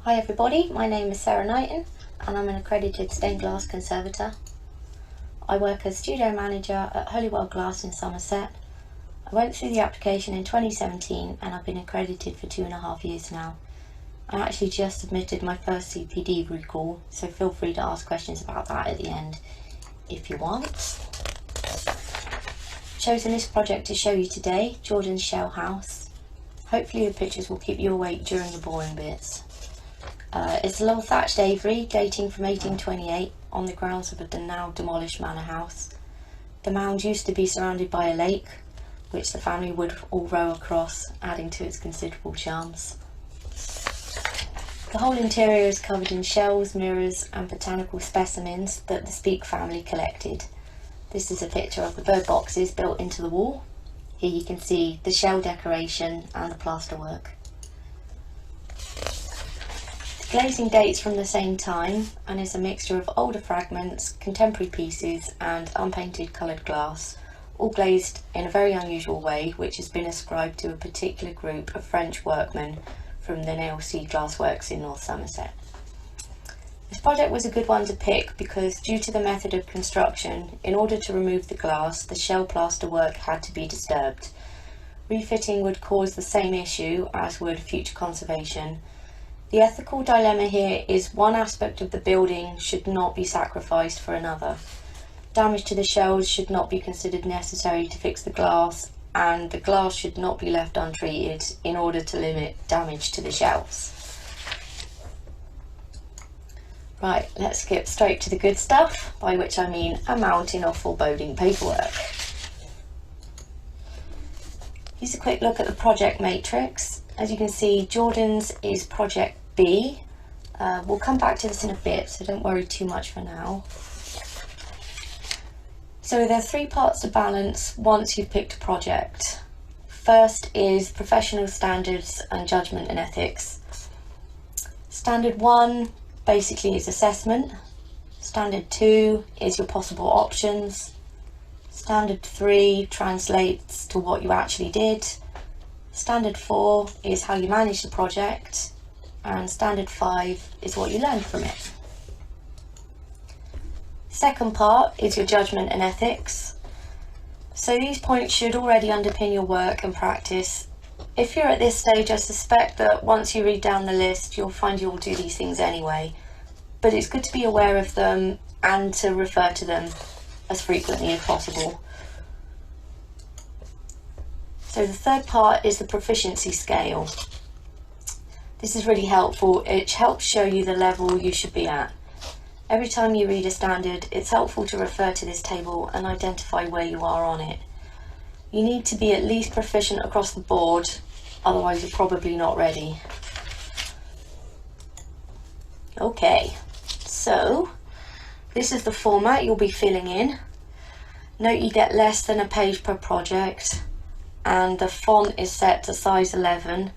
Hi everybody, my name is Sarah Knighton and I'm an accredited stained glass conservator. I work as studio manager at Holywell Glass in Somerset. I went through the application in 2017 and I've been accredited for 2.5 years now. I actually just submitted my first CPD recall, so feel free to ask questions about that at the end if you want. Chosen this project to show you today, Jordan's Shell House. Hopefully the pictures will keep you awake during the boring bits. It's a little thatched aviary dating from 1828 on the grounds of a now demolished manor house. The mound used to be surrounded by a lake, which the family would all row across, adding to its considerable charms. The whole interior is covered in shells, mirrors and botanical specimens that the Speake family collected. This is a picture of the bird boxes built into the wall. Here you can see the shell decoration and the plasterwork. Glazing dates from the same time and is a mixture of older fragments, contemporary pieces and unpainted coloured glass, all glazed in a very unusual way which has been ascribed to a particular group of French workmen from the Nailsea Glassworks in North Somerset. This project was a good one to pick because due to the method of construction, in order to remove the glass, the shell plaster work had to be disturbed. Refitting would cause the same issue as would future conservation. The ethical dilemma here is one aspect of the building should not be sacrificed for another. Damage to the shells should not be considered necessary to fix the glass, and the glass should not be left untreated in order to limit damage to the shells. Right, let's skip straight to the good stuff, by which I mean a mountain of foreboding paperwork. Here's a quick look at the project matrix. As you can see, Jordan's is project B. We'll come back to this in a bit, so don't worry too much for now. So there are 3 parts to balance once you've picked a project. First is professional standards and judgment and ethics. Standard 1 basically is assessment. Standard 2 is your possible options. Standard 3 translates to what you actually did. Standard 4 is how you manage the project, and Standard 5 is what you learned from it. Second part is your judgment and ethics. So these points should already underpin your work and practice. If you're at this stage, I suspect that once you read down the list, you'll find you'll do these things anyway. But it's good to be aware of them and to refer to them as frequently as possible. So the third part is the proficiency scale. This is really helpful. It helps show you the level you should be at. Every time you read a standard, it's helpful to refer to this table and identify where you are on it. You need to be at least proficient across the board, otherwise you're probably not ready. Okay, so this is the format you'll be filling in. Note you get less than a page per project, and the font is set to size 11.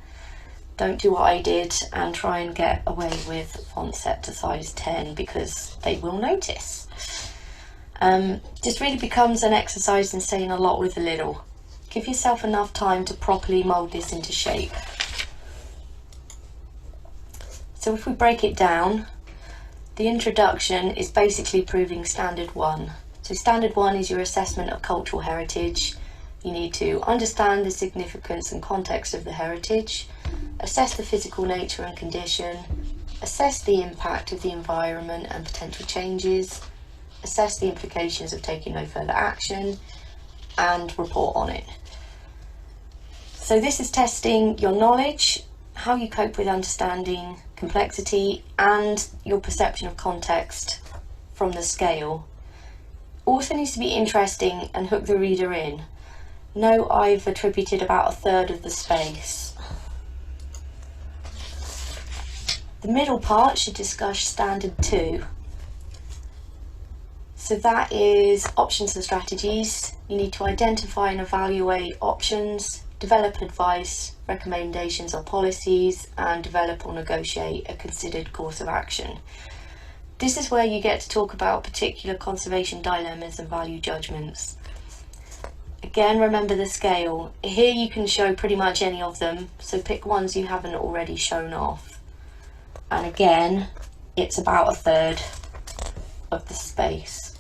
Don't do what I did and try and get away with font set to size 10 because they will notice. This really becomes an exercise in saying a lot with a little. Give yourself enough time to properly mould this into shape. So if we break it down, the introduction is basically proving Standard 1. So Standard 1 is your assessment of cultural heritage. You need to understand the significance and context of the heritage, assess the physical nature and condition, assess the impact of the environment and potential changes, assess the implications of taking no further action, and report on it. So this is testing your knowledge, how you cope with understanding complexity, and your perception of context from the scale. Also needs to be interesting and hook the reader in. Note I've attributed about 1/3 of the space. The middle part should discuss Standard 2. So that is options and strategies. You need to identify and evaluate options, develop advice, recommendations or policies, and develop or negotiate a considered course of action. This is where you get to talk about particular conservation dilemmas and value judgments. Again, remember the scale. Here you can show pretty much any of them, so pick ones you haven't already shown off. and again it's about 1/3 of the space.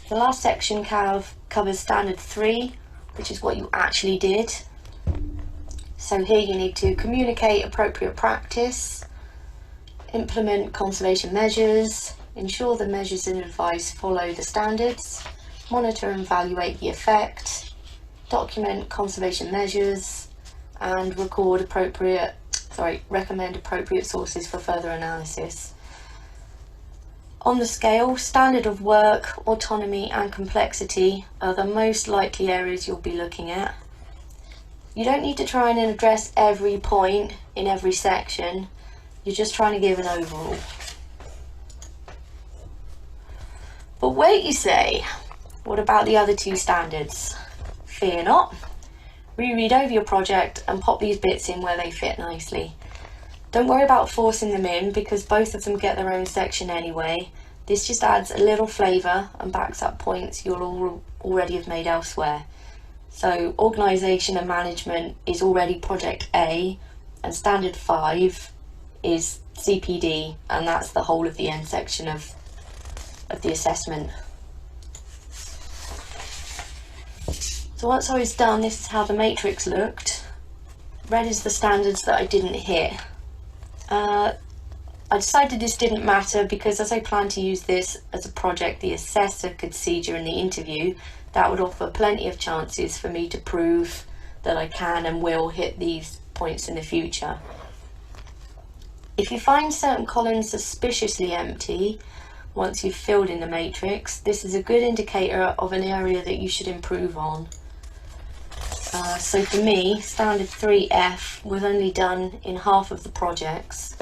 The last section covers standard 3, which is what you actually did. So here you need to communicate appropriate practice, implement conservation measures, ensure the measures and advice follow the standards, monitor and evaluate the effect, document conservation measures, and recommend appropriate sources for further analysis. On the scale, standard of work, autonomy and complexity are the most likely areas you'll be looking at. You don't need to try and address every point in every section, you're just trying to give an overall. But wait, you say, what about the other 2 standards? Fear not. Reread over your project and pop these bits in where they fit nicely. Don't worry about forcing them in because both of them get their own section anyway. This just adds a little flavour and backs up points you'll already have made elsewhere. So organisation and management is already project A, and standard 5 is CPD, and that's the whole of the end section of the assessment. So once I was done, this is how the matrix looked. Red is the standards that I didn't hit. I decided this didn't matter because as I planned to use this as a project the assessor could see during the interview, that would offer plenty of chances for me to prove that I can and will hit these points in the future. If you find certain columns suspiciously empty once you've filled in the matrix, this is a good indicator of an area that you should improve on. So for me, standard 3F was only done in half of the projects.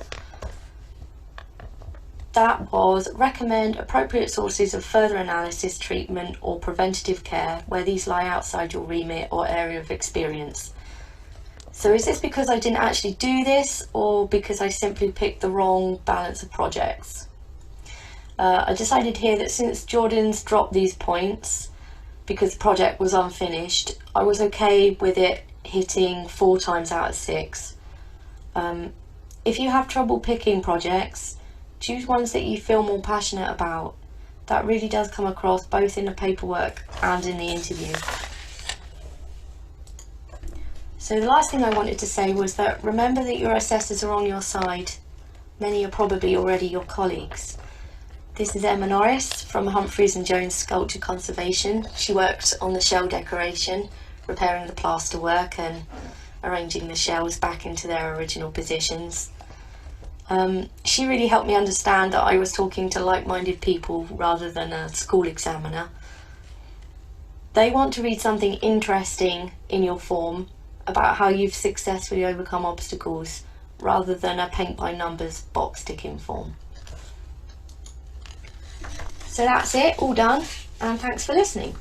That was recommend appropriate sources of further analysis, treatment or preventative care where these lie outside your remit or area of experience. So is this because I didn't actually do this or because I simply picked the wrong balance of projects? I decided here that since Jordan's dropped these points because the project was unfinished, I was okay with it hitting 4 times out of 6. If you have trouble picking projects, choose ones that you feel more passionate about. That really does come across both in the paperwork and in the interview. So the last thing I wanted to say was that remember that your assessors are on your side. Many are probably already your colleagues. This is Emma Norris from Humphreys and Jones Sculpture Conservation. She worked on the shell decoration, repairing the plaster work and arranging the shells back into their original positions. She really helped me understand that I was talking to like-minded people rather than a school examiner. They want to read something interesting in your form about how you've successfully overcome obstacles rather than a paint-by-numbers box-ticking form. So that's it, all done, and thanks for listening.